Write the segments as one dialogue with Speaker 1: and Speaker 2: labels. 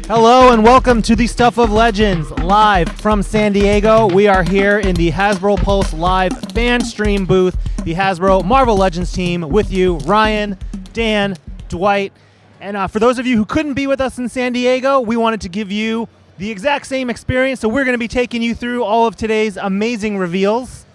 Speaker 1: Hello and welcome to the Stuff of Legends, live from San Diego. We are here in the Hasbro Pulse Live Fanstream booth, the Hasbro Marvel Legends team with you, Ryan, Dan, Dwight. And for those of you who couldn't be with us in San Diego, we wanted to give you the exact same experience. So we're going to be taking you through all of today's amazing reveals.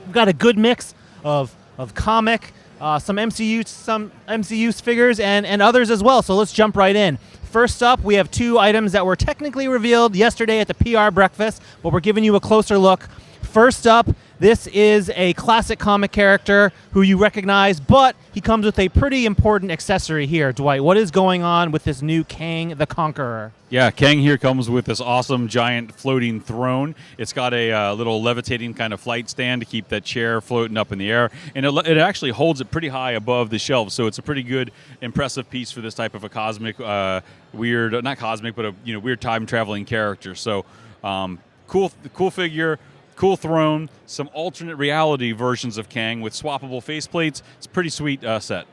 Speaker 1: We've got a good mix of comic, some MCU figures, and others as well. So let's jump right in. First up, we have two items that were technically revealed yesterday at the PR breakfast, but we're giving you a closer look. First up, this is a classic comic character who you recognize, but he comes with a pretty important accessory here. Dwight, what is going on with this new Kang the Conqueror?
Speaker 2: Yeah, Kang here comes with this awesome giant floating throne. It's got a little levitating kind of flight stand to keep that chair floating up in the air, and it actually holds it pretty high above the shelves. So it's a pretty good, impressive piece for this type of a cosmic, weird, not cosmic, but a weird time traveling character. So cool figure. Cool throne, some alternate reality versions of Kang with swappable faceplates. It's a pretty sweet set.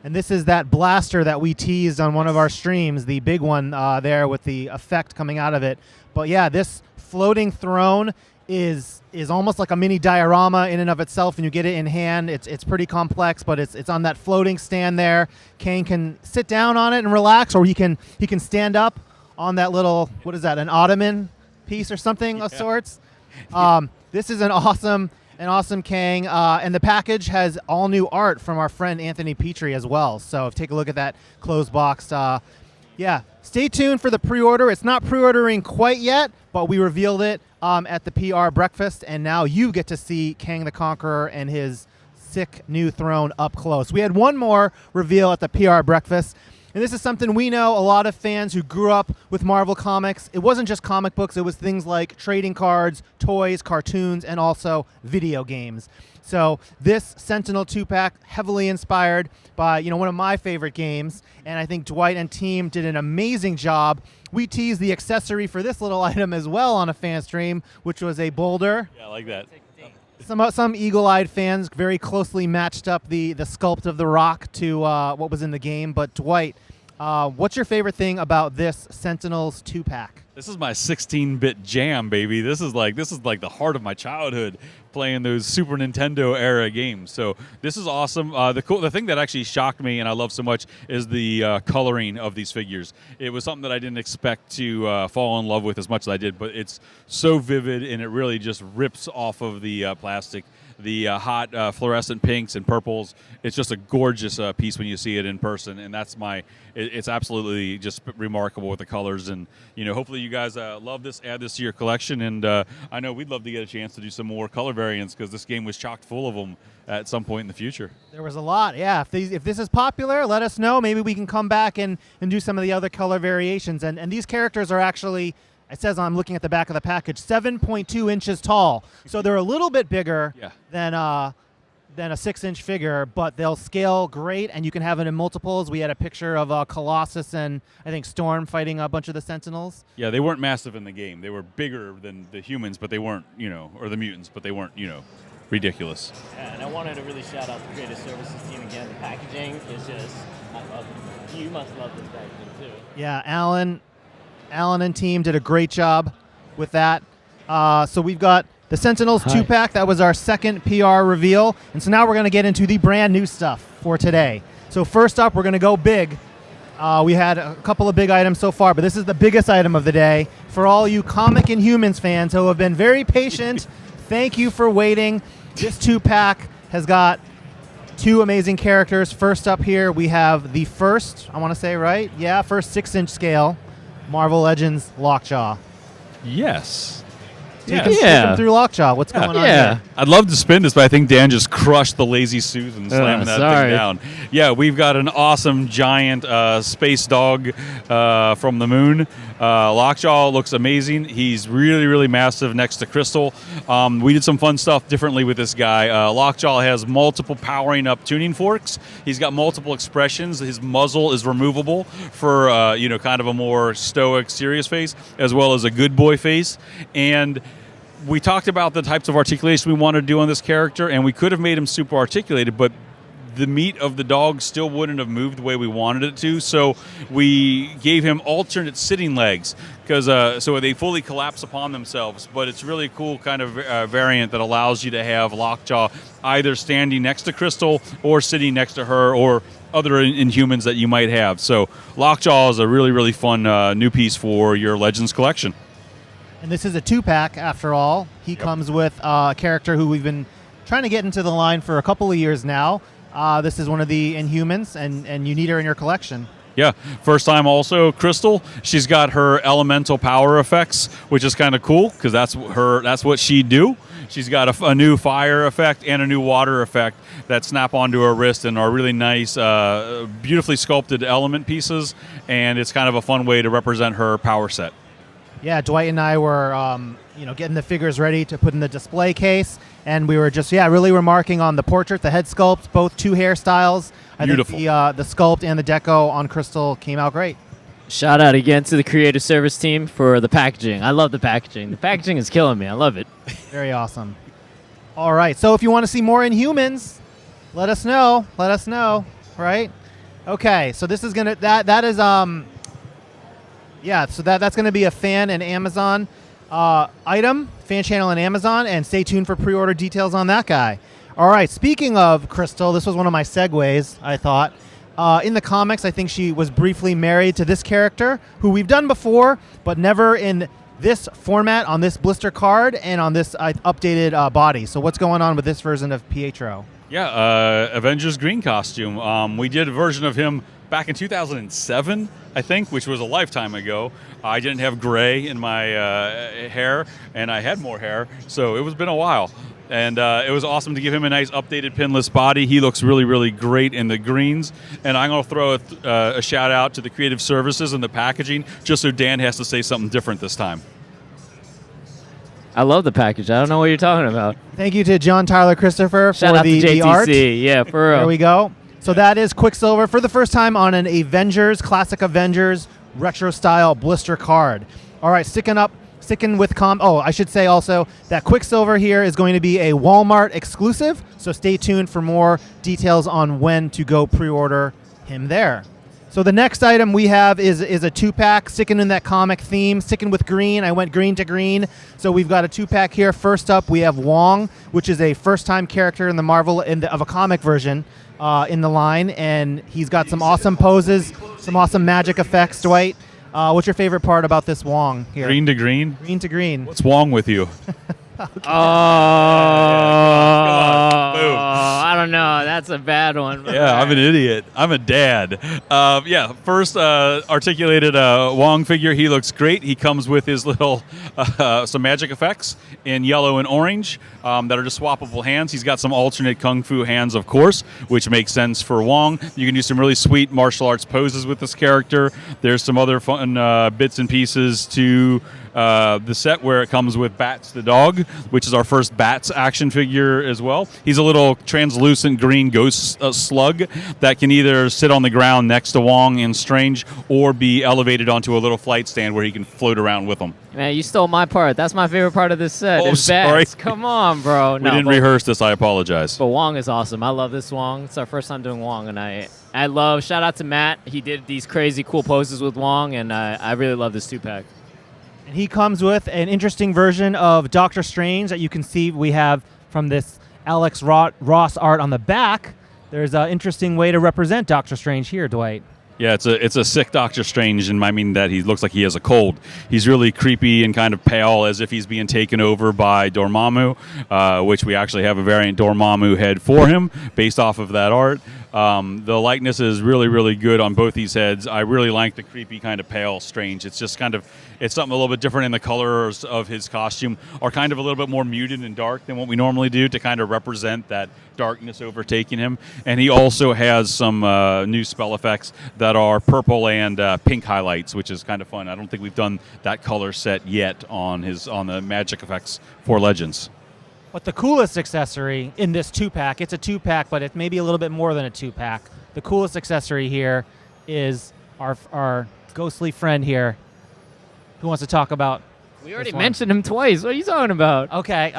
Speaker 1: And this is that blaster that we teased on one of our streams, the big one there with the effect coming out of it. But yeah, this floating throne is almost like a mini diorama in and of itself, and you get it in hand. It's pretty complex, but it's on that floating stand there. Kang can sit down on it and relax, or he can stand up on that little, what is that, an ottoman piece or something of sorts. This is an awesome Kang, and the package has all new art from our friend Anthony Petrie as well. So take a look at that closed box. Yeah, stay tuned for the pre-order. It's not pre-ordering quite yet, but we revealed it at the PR breakfast, and now you get to see Kang the Conqueror and his sick new throne up close. We had one more reveal at the PR breakfast. And this is something we know a lot of fans who grew up with Marvel Comics. It wasn't just comic books. It was things like trading cards, toys, cartoons, and also video games. So this Sentinel 2-pack, heavily inspired by one of my favorite games. And I think Dwight and team did an amazing job. We teased the accessory for this little item as well on a fan stream, which was a boulder.
Speaker 2: Yeah, I like that.
Speaker 1: Some eagle-eyed fans very closely matched up the sculpt of the rock to what was in the game. But Dwight, what's your favorite thing about this Sentinels 2-pack?
Speaker 2: This is my 16-bit jam, baby. This is like the heart of my childhood, playing those Super Nintendo era games. So this is awesome. The thing that actually shocked me and I love so much is the coloring of these figures. It was something that I didn't expect to fall in love with as much as I did, but it's so vivid and it really just rips off of the plastic. The hot fluorescent pinks and purples. It's just a gorgeous piece when you see it in person, and it's absolutely just remarkable with the colors. And hopefully you guys love this, add this to your collection, and I know we'd love to get a chance to do some more color variants because this game was chock full of them at some point in the future. There
Speaker 1: was a lot, yeah. If this is popular, let us know. Maybe we can come back and do some of the other color variations. And these characters are actually, it says I'm looking at the back of the package, 7.2 inches tall. So they're a little bit bigger than a 6-inch figure, but they'll scale great, and you can have it in multiples. We had a picture of Colossus and I think Storm fighting a bunch of the Sentinels.
Speaker 2: Yeah, they weren't massive in the game. They were bigger than the humans, but they weren't, or the mutants, but they weren't, ridiculous.
Speaker 3: Yeah, and I wanted to really shout out the creative services team again. The packaging is just, I love it. You must love this packaging too.
Speaker 1: Yeah, Alan and team did a great job with that. So we've got the Sentinels 2-pack. That was our second PR reveal. And so now we're going to get into the brand new stuff for today. So first up, we're going to go big. We had a couple of big items so far, but this is the biggest item of the day. For all you Comic and Humans fans who have been very patient, thank you for waiting. This 2-pack has got two amazing characters. First up here, we have the first, I want to say, right? Yeah, first 6-inch scale Marvel Legends Lockjaw.
Speaker 2: Yes.
Speaker 1: Take them through Lockjaw. What's going on here?
Speaker 2: I'd love to spin this, but I think Dan just crushed the Lazy Susan slamming that thing down. Yeah, we've got an awesome giant space dog from the moon. Lockjaw looks amazing. He's really, really massive next to Crystal. We did some fun stuff differently with this guy. Lockjaw has multiple powering up tuning forks. He's got multiple expressions. His muzzle is removable for kind of a more stoic, serious face, as well as a good boy face. And we talked about the types of articulation we wanted to do on this character, and we could have made him super articulated, but the meat of the dog still wouldn't have moved the way we wanted it to, so we gave him alternate sitting legs, because so they fully collapse upon themselves. But it's really cool kind of variant that allows you to have Lockjaw either standing next to Crystal or sitting next to her or other Inhumans that you might have. So Lockjaw is a really, really fun new piece for your Legends collection.
Speaker 1: And this is a 2-pack after all. He comes with a character who we've been trying to get into the line for a couple of years now. This is one of the Inhumans, and you need her in your collection.
Speaker 2: Yeah, first time also Crystal. She's got her elemental power effects, which is kind of cool because that's what she'd do. She's got a new fire effect and a new water effect that snap onto her wrist and are really nice, beautifully sculpted element pieces, and it's kind of a fun way to represent her power set.
Speaker 1: Yeah, Dwight and I were getting the figures ready to put in the display case, and we were just really remarking on the portrait, the head sculpt, both 2 hairstyles.
Speaker 2: Beautiful.
Speaker 1: I think the sculpt and the deco on Crystal came out great.
Speaker 3: Shout out again to the creative service team for the packaging. I love the packaging. The packaging is killing me. I love it.
Speaker 1: Very awesome. All right, so if you want to see more Inhumans, let us know. Let us know, right? Okay, so this is gonna that's gonna be a fan and Amazon item, fan channel and Amazon, and stay tuned for pre-order details on that guy. All right, speaking of Crystal, this was one of my segues, I thought. In the comics, I think she was briefly married to this character, who we've done before, but never in this format, on this blister card, and on this updated body. So what's going on with this version of Pietro?
Speaker 2: Yeah, Avengers Green costume. We did a version of him back in 2007, I think, which was a lifetime ago. I didn't have gray in my hair, and I had more hair, so it was been a while. And it was awesome to give him a nice updated pinless body. He looks really, really great in the greens. And I'm going to throw a shout out to the creative services and the packaging, just so Dan has to say something different this time.
Speaker 3: I love the package. I don't know what you're talking about.
Speaker 1: Thank you to John Tyler Christopher
Speaker 3: Shout
Speaker 1: for
Speaker 3: out to
Speaker 1: the
Speaker 3: JTC.
Speaker 1: art.
Speaker 3: Yeah, for real.
Speaker 1: There we go. So that is Quicksilver for the first time on an Classic Avengers retro style blister card. All right, sticking with I should say also that Quicksilver here is going to be a Walmart exclusive, so stay tuned for more details on when to go pre-order him there. So the next item we have is a 2-pack, sticking in that comic theme, sticking with green. I went green to green, so we've got a 2-pack here. First up, we have Wong, which is a first-time character in the Marvel of a comic version in the line, and he's got some awesome poses, some awesome magic effects. Dwight, what's your favorite part about this Wong here?
Speaker 2: Green to green?
Speaker 1: Green to green.
Speaker 2: What's Wong with you?
Speaker 3: Oh,
Speaker 2: Boom.
Speaker 3: I don't know. That's a bad one.
Speaker 2: Yeah, I'm an idiot. I'm a dad. First articulated Wong figure. He looks great. He comes with his little some magic effects in yellow and orange that are just swappable hands. He's got some alternate kung fu hands, of course, which makes sense for Wong. You can do some really sweet martial arts poses with this character. There's some other fun bits and pieces to the set where it comes with Bats the dog, which is our first Bats action figure as well. He's a little translucent green ghost slug that can either sit on the ground next to Wong and Strange or be elevated onto a little flight stand where he can float around with them.
Speaker 3: Man, you stole my part. That's my favorite part of this set.
Speaker 2: Oh,
Speaker 3: is
Speaker 2: sorry.
Speaker 3: Bats. Come on, bro.
Speaker 2: We didn't rehearse this. I apologize.
Speaker 3: But Wong is awesome. I love this Wong. It's our first time doing Wong, and I love, shout out to Matt. He did these crazy cool poses with Wong, and I really love this 2-pack.
Speaker 1: And he comes with an interesting version of Doctor Strange that you can see we have from this Alex Ross art on the back. There's an interesting way to represent Doctor Strange here, Dwight.
Speaker 2: Yeah, it's a sick Doctor Strange, and I mean that he looks like he has a cold. He's really creepy and kind of pale, as if he's being taken over by Dormammu, which we actually have a variant Dormammu head for him based off of that art. The likeness is really, really good on both these heads. I really like the creepy kind of pale Strange. It's just it's something a little bit different, in the colors of his costume are kind of a little bit more muted and dark than what we normally do to kind of represent that darkness overtaking him. And he also has some new spell effects that are purple and pink highlights, which is kind of fun. I don't think we've done that color set yet on the magic effects for Legends.
Speaker 1: But the coolest accessory in this 2-pack, it's a 2-pack, but it's maybe a little bit more than a 2-pack. The coolest accessory here is our ghostly friend here. Who wants to talk about?
Speaker 3: We already mentioned him twice. What are you talking about?
Speaker 1: Okay.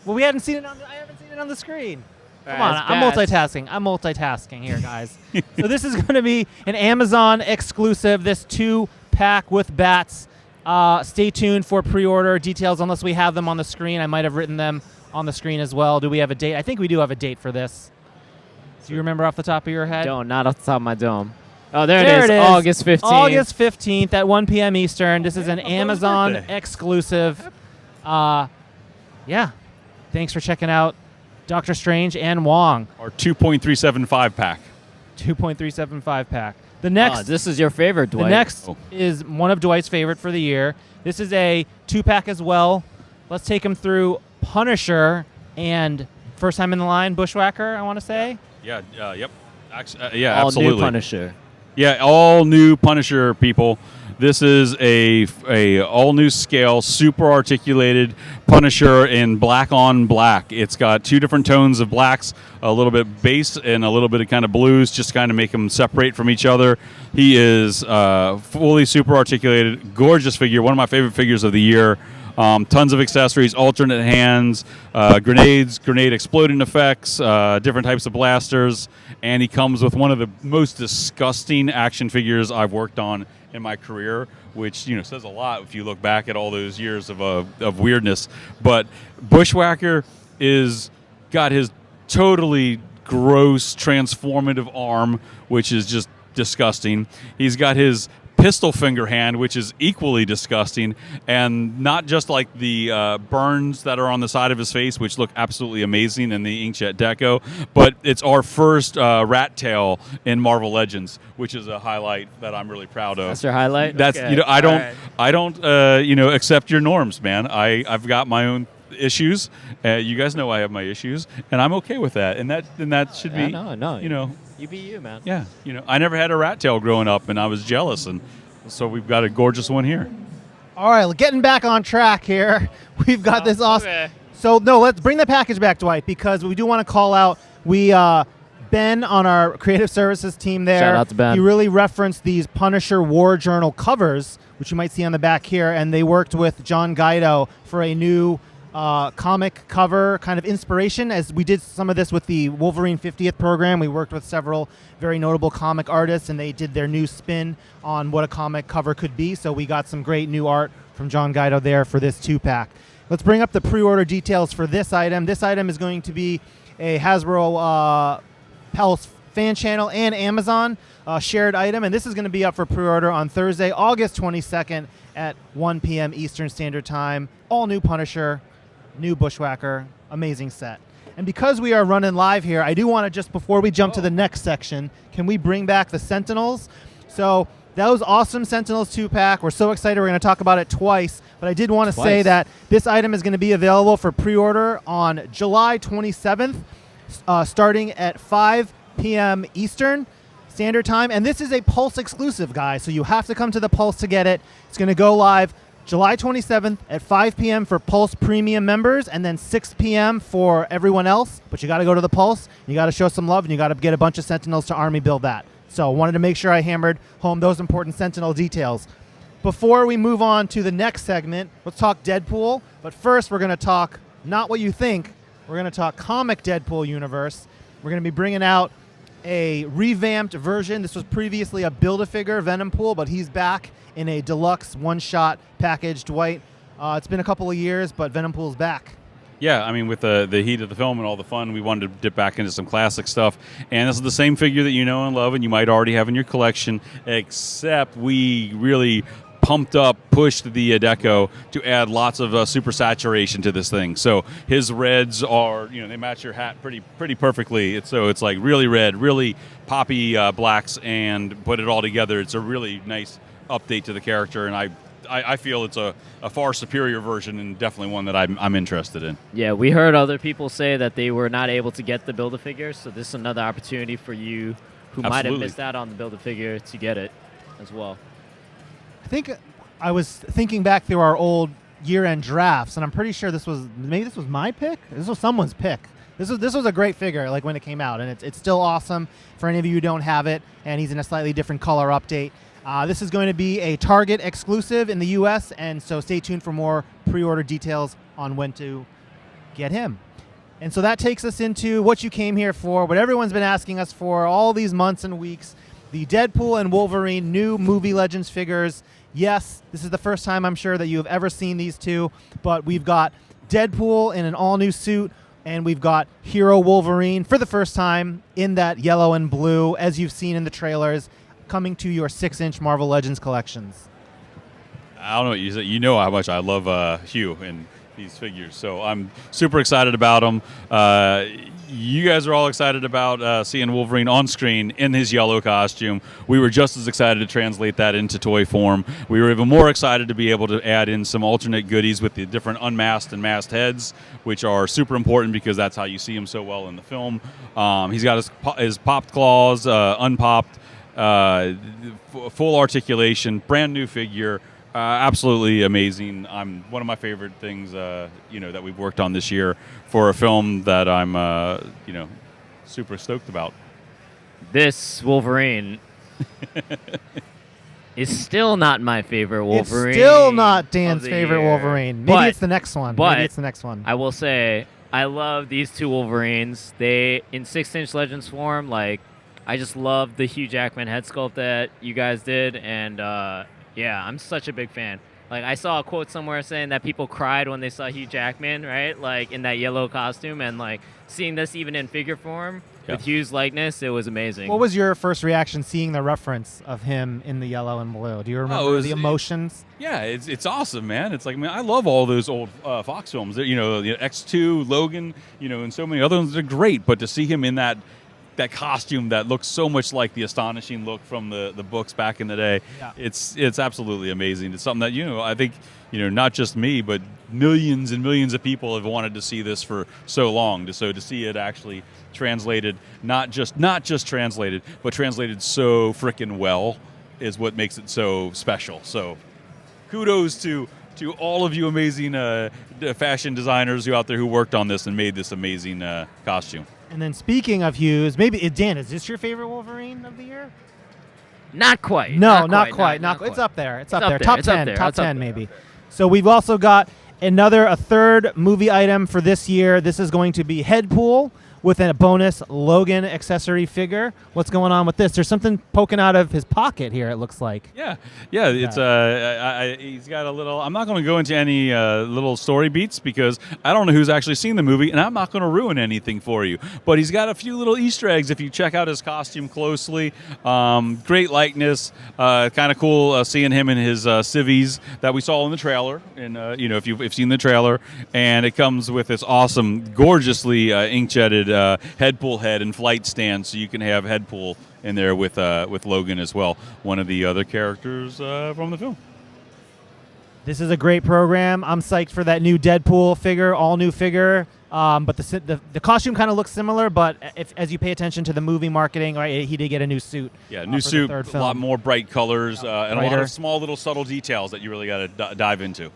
Speaker 1: Well, I haven't seen it on the screen. Come on, I'm multitasking here, guys. So this is going to be an Amazon exclusive, this 2-pack with bats. Stay tuned for pre-order details unless we have them on the screen. I might have written them on the screen as well. Do we have a date? I think we do have a date for this. Do you remember off the top of your head?
Speaker 3: Not off the top of my dome. Oh, there it is. August 15th.
Speaker 1: August 15th at 1 p.m. Eastern. This is an Amazon exclusive. Yeah. Thanks for checking out Doctor Strange and Wong.
Speaker 2: Our 2.375 pack.
Speaker 1: 2.375 pack. The next.
Speaker 3: This is your favorite, Dwight.
Speaker 1: The next is one of Dwight's favorite for the year. This is a 2-pack as well. Let's take him through Punisher and first time in the line, Bushwhacker, I want to say.
Speaker 2: Yeah, yep. Actually, yeah,
Speaker 3: all
Speaker 2: absolutely.
Speaker 3: New Punisher.
Speaker 2: Yeah, all new Punisher, people. This is a all new scale, super articulated Punisher in black on black. It's got 2 different tones of blacks, a little bit base and a little bit of kind of blues, just kind of make them separate from each other. He is fully super articulated, gorgeous figure, one of my favorite figures of the year. Tons of accessories, alternate hands, grenades, grenade exploding effects, different types of blasters, and he comes with one of the most disgusting action figures I've worked on in my career, which says a lot if you look back at all those years of weirdness. But Bushwhacker is got his totally gross transformative arm, which is just disgusting. He's got his pistol finger hand, which is equally disgusting, and not just like the burns that are on the side of his face, which look absolutely amazing in the inkjet deco, but it's our first rat tail in Marvel Legends, which is a highlight that I'm really proud of.
Speaker 3: That's your highlight?
Speaker 2: That's
Speaker 3: okay.
Speaker 2: I don't accept your norms, man. I've got my own issues. You guys know I have my issues, and I'm okay with that. And that should be
Speaker 3: no. You be you, man.
Speaker 2: Yeah, I never had a rat tail growing up, and I was jealous, and so we've got a gorgeous one here.
Speaker 1: All right, getting back on track here. We've got this awesome. Okay. So no, let's bring the package back, Dwight, because we do want to call out. Ben on our creative services team there.
Speaker 3: Shout out to Ben.
Speaker 1: He really referenced these Punisher War Journal covers, which you might see on the back here, and they worked with John Guido for a new comic cover kind of inspiration, as we did some of this with the Wolverine 50th program. We worked with several very notable comic artists, and they did their new spin on what a comic cover could be. So we got some great new art from John Guido there for this 2-pack. Let's bring up the pre-order details for this item. This item is going to be a Hasbro Pulse fan channel and Amazon shared item, and this is going to be up for pre-order on Thursday, August 22nd at 1 p.m. Eastern Standard Time. All new Punisher, new Bushwhacker, amazing set. And because we are running live here, I do want to just, before we jump to the next section, can we bring back the Sentinels? So that was awesome Sentinels 2-pack. We're so excited. We're going to talk about it twice. But I did want to say that this item is going to be available for pre-order on July 27th, starting at 5 p.m. Eastern Standard Time. And this is a Pulse exclusive, guys. So you have to come to the Pulse to get it. It's going to go live July 27th at 5 p.m. for Pulse Premium members, and then 6 p.m. for everyone else. But you got to go to the Pulse. You got to show some love, and you got to get a bunch of Sentinels to army build that. So wanted to make sure I hammered home those important Sentinel details. Before we move on to the next segment, let's talk Deadpool. But first, we're going to talk not what you think. We're going to talk comic Deadpool universe. We're going to be bringing out a revamped version. This was previously a Build-A-Figure Venompool, but he's back in a deluxe one-shot package. Dwight, it's been a couple of years, but Venompool's back.
Speaker 2: Yeah, I mean, with the heat of the film and all the fun, we wanted to dip back into some classic stuff. And this is the same figure that you know and love and you might already have in your collection, except we really pumped up, pushed the deco to add lots of super saturation to this thing. So his reds are, they match your hat pretty perfectly. It's like really red, really poppy blacks, and put it all together. It's a really nice update to the character, and I feel it's a far superior version, and definitely one that I'm interested in.
Speaker 3: Yeah, we heard other people say that they were not able to get the Build-A-Figure, so this is another opportunity for you who might have missed out on the Build-A-Figure to get it as well.
Speaker 1: I think I was thinking back through our old year-end drafts, and I'm pretty sure this was my pick. This was someone's pick. This was a great figure, like when it came out, and it's still awesome for any of you who don't have it. And he's in a slightly different color update. This is going to be a Target exclusive in the U.S., and so stay tuned for more pre-order details on when to get him. And so that takes us into what you came here for, what everyone's been asking us for all these months and weeks, the Deadpool and Wolverine new movie Legends figures. Yes, this is the first time I'm sure that you have ever seen these two, but we've got Deadpool in an all-new suit, and we've got Hero Wolverine for the first time in that yellow and blue, as you've seen in the trailers, coming to your 6-inch Marvel Legends collections.
Speaker 2: I don't know what you said. You know how much I love Hugh and these figures, so I'm super excited about them. You guys are all excited about seeing Wolverine on screen in his yellow costume. We were just as excited to translate that into toy form. We were even more excited to be able to add in some alternate goodies with the different unmasked and masked heads, which are super important because that's how you see him so well in the film. He's got his popped claws, unpopped, full articulation, brand new figure. Absolutely amazing. One of my favorite things, that we've worked on this year for a film that I'm, super stoked about.
Speaker 3: This Wolverine is still not my favorite Wolverine.
Speaker 1: It's still not Dan's favorite Wolverine. Maybe it's the next one. Maybe it's the next one.
Speaker 3: I will say, I love these two Wolverines. They, in 6-inch Legends form, I just love the Hugh Jackman head sculpt that you guys did, and yeah, I'm such a big fan. I saw a quote somewhere saying that people cried when they saw Hugh Jackman, right? In that yellow costume, and seeing this even in figure form with Hugh's likeness, it was amazing.
Speaker 1: What was your first reaction seeing the reference of him in the yellow and blue? Do you remember the emotions?
Speaker 2: It's awesome, man. It's I love all those old Fox films. X2, Logan, and so many other ones are great. But to see him in that costume that looks so much like the astonishing look from the books back in the day, it's absolutely amazing. It's something that I think not just me, but millions and millions of people have wanted to see this for so long. So to see it actually translated, not just translated, but translated so frickin' well, is what makes it so special. So kudos to all of you amazing fashion designers out there who worked on this and made this amazing costume.
Speaker 1: And then speaking of Hughes, maybe Dan, is this your favorite Wolverine of the year?
Speaker 3: Not quite.
Speaker 1: No, not quite. It's up there. It's up there. Top 10 maybe. So we've also got a third movie item for this year. This is going to be Deadpool with a bonus Logan accessory figure. What's going on with this? There's something poking out of his pocket here, it looks like.
Speaker 2: Yeah. It's he's got a little. I'm not going to go into any little story beats because I don't know who's actually seen the movie, and I'm not going to ruin anything for you. But he's got a few little Easter eggs if you check out his costume closely. Great likeness. Kind of cool seeing him in his civvies that we saw in the trailer. And if you've seen the trailer, and it comes with this awesome, gorgeously inkjetted Deadpool head and flight stand, so you can have Deadpool in there with Logan as well, one of the other characters from the film.
Speaker 1: This is a great program. I'm psyched for that new Deadpool figure, all new figure. But the costume kind of looks similar, but as you pay attention to the movie marketing, right, he did get a new suit.
Speaker 2: Yeah, new suit, a lot more bright colors, and a lot of small little subtle details that you really got to dive into.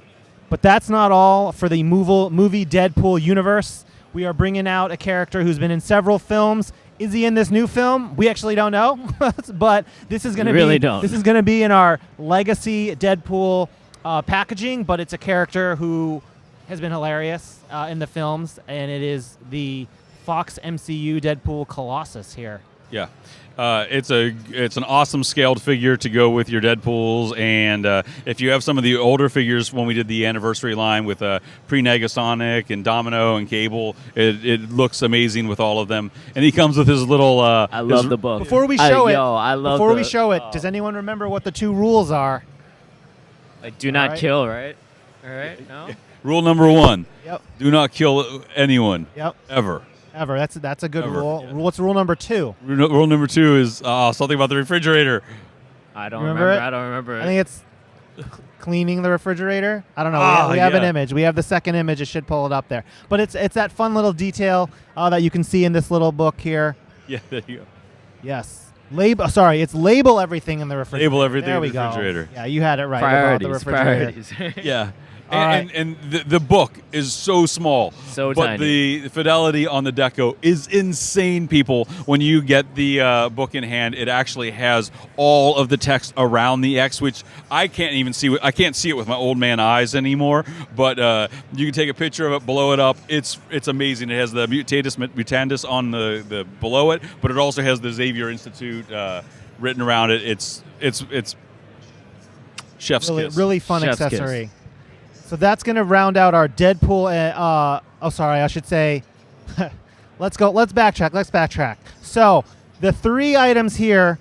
Speaker 1: But that's not all for the movie Deadpool universe. We are bringing out a character who's been in several films. Is he in this new film? We actually don't know, but this is going to be in our legacy Deadpool packaging. But it's a character who has been hilarious in the films, and it is the Fox MCU Deadpool Colossus here. Yeah.
Speaker 2: It's an awesome scaled figure to go with your Deadpools, and if you have some of the older figures when we did the anniversary line with pre-Negasonic and Domino and Cable, it looks amazing with all of them. And he comes with his little.
Speaker 3: I love the book.
Speaker 1: Before we show it, does anyone remember what the 2 rules are?
Speaker 3: Do not kill, right? All right. No.
Speaker 2: Rule number 1.
Speaker 1: Yep.
Speaker 2: Do not kill anyone.
Speaker 1: Yep.
Speaker 2: Ever.
Speaker 1: That's a good rule. Yeah. What's rule number 2?
Speaker 2: Rule number 2 is something about the refrigerator.
Speaker 3: I don't remember it. I don't remember it.
Speaker 1: I think it's cleaning the refrigerator. I don't know. We have an image. We have the second image. It should pull it up there. But it's that fun little detail that you can see in this little book here.
Speaker 2: Yeah, there you go.
Speaker 1: Yes. It's label everything in the refrigerator.
Speaker 2: Label everything
Speaker 1: in
Speaker 2: the refrigerator.
Speaker 1: Yeah, you had it right.
Speaker 3: Priorities.
Speaker 1: About the refrigerator.
Speaker 2: Yeah. And the book is so small.
Speaker 3: So
Speaker 2: but
Speaker 3: tiny.
Speaker 2: the fidelity on the deco is insane, people. When you get the book in hand, it actually has all of the text around the X, which I can't even see. I can't see it with my old man eyes anymore. But you can take a picture of it, blow it up. It's amazing. It has the mutandis on the below it, but it also has the Xavier Institute written around it. It's chef's kiss.
Speaker 1: Really fun
Speaker 3: Chef's
Speaker 1: accessory. So that's going to round out our Deadpool. I should say. Let's backtrack. So the 3 items here,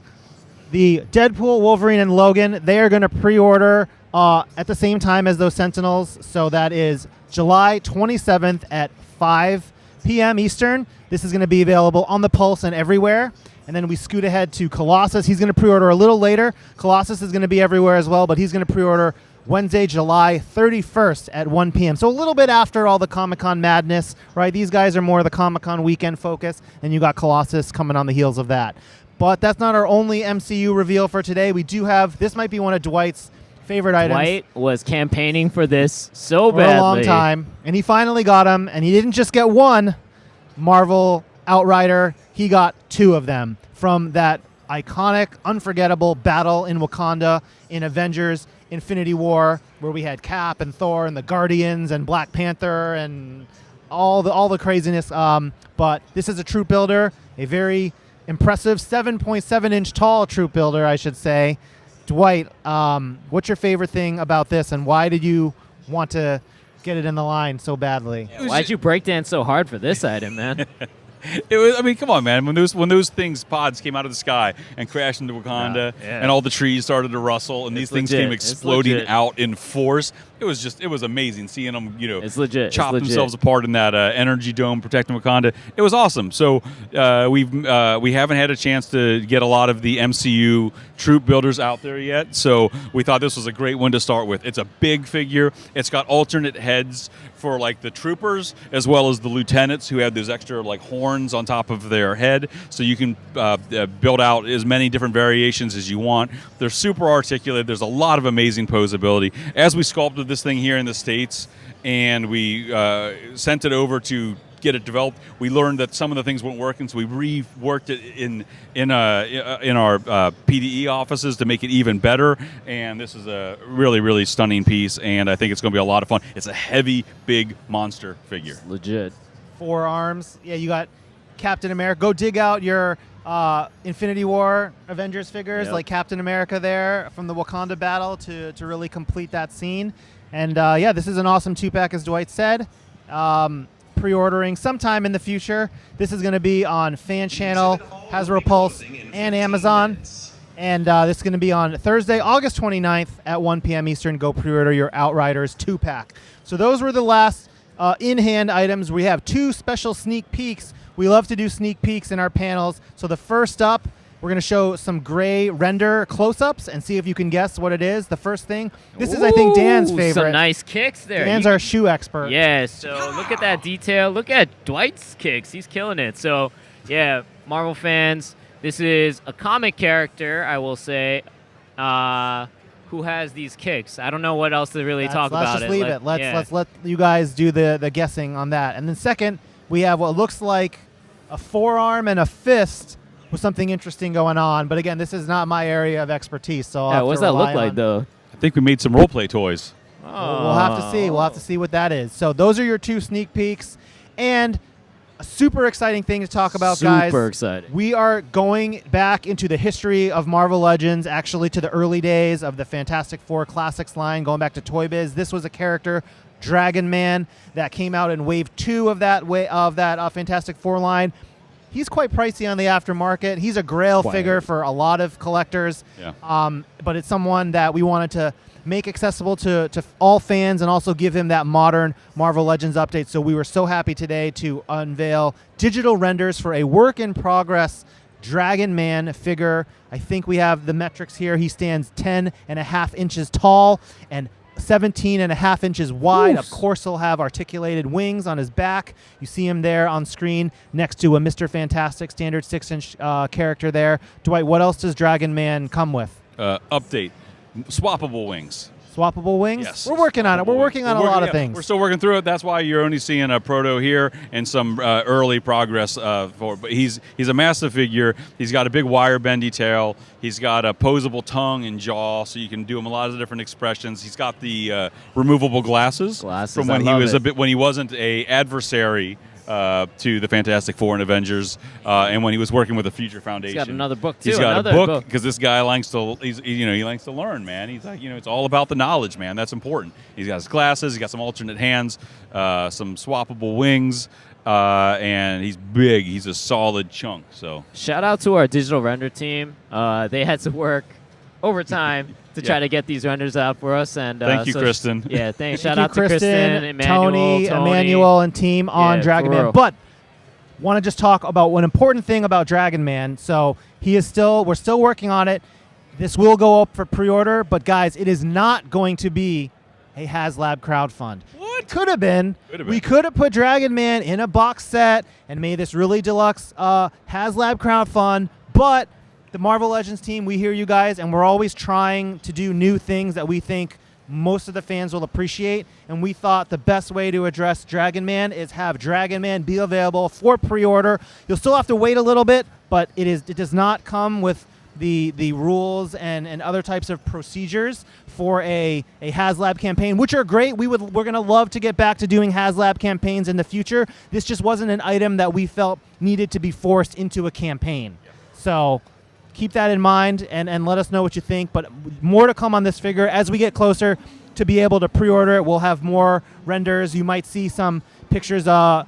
Speaker 1: the Deadpool, Wolverine, and Logan, they are going to pre-order at the same time as those Sentinels. So that is July 27th at 5 p.m. Eastern. This is going to be available on the Pulse and everywhere. And then we scoot ahead to Colossus. He's going to pre-order a little later. Colossus is going to be everywhere as well, but he's going to pre-order Wednesday, July 31st at 1 p.m. So a little bit after all the Comic-Con madness, right? These guys are more the Comic-Con weekend focus, and you got Colossus coming on the heels of that. But that's not our only MCU reveal for today. We do have, this might be one of Dwight's favorite items.
Speaker 3: Dwight was campaigning for this so
Speaker 1: for
Speaker 3: badly.
Speaker 1: a long time, and he finally got him, and he didn't just get one Marvel Outrider, he got 2 of them from that iconic, unforgettable battle in Wakanda in Avengers Infinity War, where we had Cap and Thor and the Guardians and Black Panther and all the craziness. But this is a troop builder, a very impressive 7.7-inch tall troop builder, I should say. Dwight, what's your favorite thing about this, and why did you want to get it in the line so badly?
Speaker 3: Yeah, why'd you break dance so hard for this item, man?
Speaker 2: It was. I mean, come on, man. When those pods came out of the sky and crashed into Wakanda, and all the trees started to rustle, and these things came exploding out in force, it was amazing seeing them,
Speaker 3: it's legit.
Speaker 2: chop themselves apart in that energy dome protecting Wakanda. It was awesome. So we haven't had a chance to get a lot of the MCU troop builders out there yet. So we thought this was a great one to start with. It's a big figure. It's got alternate heads for like the troopers as well as the lieutenants who have those extra like horns on top of their head, so you can build out as many different variations as you want. They're super articulate. There's a lot of amazing posability. As we sculpted this thing here in the States and we sent it over to get it developed, we learned that some of the things weren't working, so we reworked it in our PDE offices to make it even better. And this is a really, really stunning piece, and I think it's going to be a lot of fun. It's a heavy, big monster figure.
Speaker 3: It's legit.
Speaker 1: 4 arms. Yeah, you got Captain America. Go dig out your Infinity War Avengers figures, like Captain America there from the Wakanda battle to really complete that scene. And this is an awesome 2-pack, as Dwight said. Pre-ordering sometime in the future. This is going to be on Fan Channel, Hasbro Pulse, and Amazon. And this is going to be on Thursday, August 29th at 1 p.m. Eastern. Go pre-order your Outriders 2-pack. So those were the last in-hand items. We have 2 special sneak peeks. We love to do sneak peeks in our panels. So the first up, we're going to show some gray render close-ups and see if you can guess what it is. The first thing, this is, I think, Dan's favorite.
Speaker 3: Some nice kicks there.
Speaker 1: Dan's our shoe expert.
Speaker 3: Yeah, so look at that detail. Look at Dwight's kicks. He's killing it. So, yeah, Marvel fans, this is a comic character, I will say, who has these kicks. I don't know what else to really talk about.
Speaker 1: Let's just leave it. Let's let you guys do the guessing on that. And then second, we have what looks like a forearm and a fist with something interesting going on. But again, this is not my area of expertise. So
Speaker 3: what does that look like, though?
Speaker 2: I think we made some role-play toys.
Speaker 3: Oh.
Speaker 1: We'll have to see. We'll have to see what that is. So those are your 2 sneak peeks. And a super exciting thing to talk about, guys.
Speaker 3: Super exciting.
Speaker 1: We are going back into the history of Marvel Legends, actually to the early days of the Fantastic Four Classics line, going back to Toy Biz. This was a character, Dragon Man, that came out in Wave 2 of that Fantastic Four line. He's quite pricey on the aftermarket. He's a grail figure for a lot of collectors. Yeah. But it's someone that we wanted to make accessible to all fans and also give him that modern Marvel Legends update. So we were so happy today to unveil digital renders for a work-in-progress Dragon Man figure. I think we have the metrics here. He stands 10.5 inches tall and 17.5 inches wide. Of course, he'll have articulated wings on his back. You see him there on screen next to a Mr. Fantastic standard 6-inch character there. Dwight, what else does Dragon Man come with?
Speaker 2: Update. Swappable wings.
Speaker 1: Swappable wings?
Speaker 2: Yes.
Speaker 1: We're working on it. We're working on a lot of things.
Speaker 2: We're still working through it. That's why you're only seeing a proto here and some early progress for. But he's a massive figure. He's got a big wire bendy tail. He's got a posable tongue and jaw, so you can do him a lot of different expressions. He's got the removable glasses from when when he wasn't a adversary to the Fantastic Four and Avengers, and when he was working with the Future Foundation.
Speaker 3: He's got another book too.
Speaker 2: He's got a book because this guy likes to. He likes to learn, man. He's like, it's all about the knowledge, man. That's important. He's got his glasses. He's got some alternate hands, some swappable wings, and he's big. He's a solid chunk. So
Speaker 3: shout out to our digital render team. They had to work overtime to try to get these renders out for us. And
Speaker 2: thank you, Kristen.
Speaker 3: Yeah, thanks. Shout out to Kristen,
Speaker 1: Tony, Emmanuel, and team on Dragon Man. But want to just talk about one important thing about Dragon Man. So we're still working on it. This will go up for pre-order, but guys, it is not going to be a HasLab crowdfund.
Speaker 2: What?
Speaker 1: Could have been. We could have put Dragon Man in a box set and made this really deluxe HasLab crowdfund, but the Marvel Legends team, we hear you guys, and we're always trying to do new things that we think most of the fans will appreciate. And we thought the best way to address Dragon Man is have Dragon Man be available for pre-order. You'll still have to wait a little bit, but it does not come with the rules and other types of procedures for a HasLab campaign, which are great. We're going to love to get back to doing HasLab campaigns in the future. This just wasn't an item that we felt needed to be forced into a campaign. So keep that in mind and let us know what you think. But more to come on this figure as we get closer to be able to pre-order it. We'll have more renders. You might see some pictures of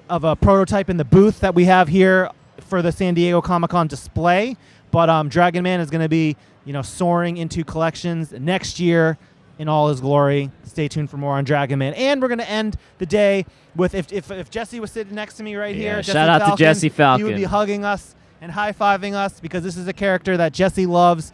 Speaker 1: a prototype in the booth that we have here for the San Diego Comic-Con display. But Dragon Man is going to be, soaring into collections next year in all his glory. Stay tuned for more on Dragon Man. And we're going to end the day with, if Jesse was sitting next to me right here,
Speaker 3: shout out to Jesse Falcon.
Speaker 1: He would be hugging us and high-fiving us because this is a character that Jesse loves.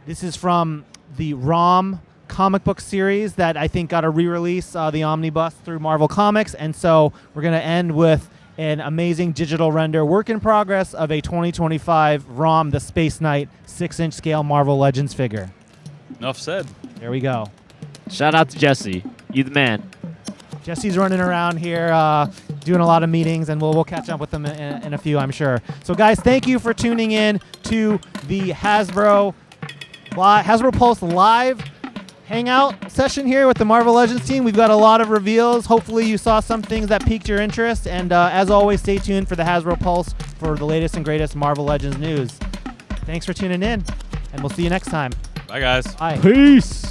Speaker 1: This is from the ROM comic book series that I think got a re-release, the Omnibus, through Marvel Comics. And so we're going to end with an amazing digital render, work in progress, of a 2025 ROM, the Space Knight, 6-inch scale Marvel Legends figure.
Speaker 2: Enough said.
Speaker 1: There we go.
Speaker 3: Shout out to Jesse. You the man.
Speaker 1: Jesse's running around here doing a lot of meetings, and we'll catch up with him in a few, I'm sure. So, guys, thank you for tuning in to the Hasbro Pulse Live hangout session here with the Marvel Legends team. We've got a lot of reveals. Hopefully you saw some things that piqued your interest. And as always, stay tuned for the Hasbro Pulse for the latest and greatest Marvel Legends news. Thanks for tuning in, and we'll see you next time.
Speaker 2: Bye, guys.
Speaker 1: Bye.
Speaker 3: Peace.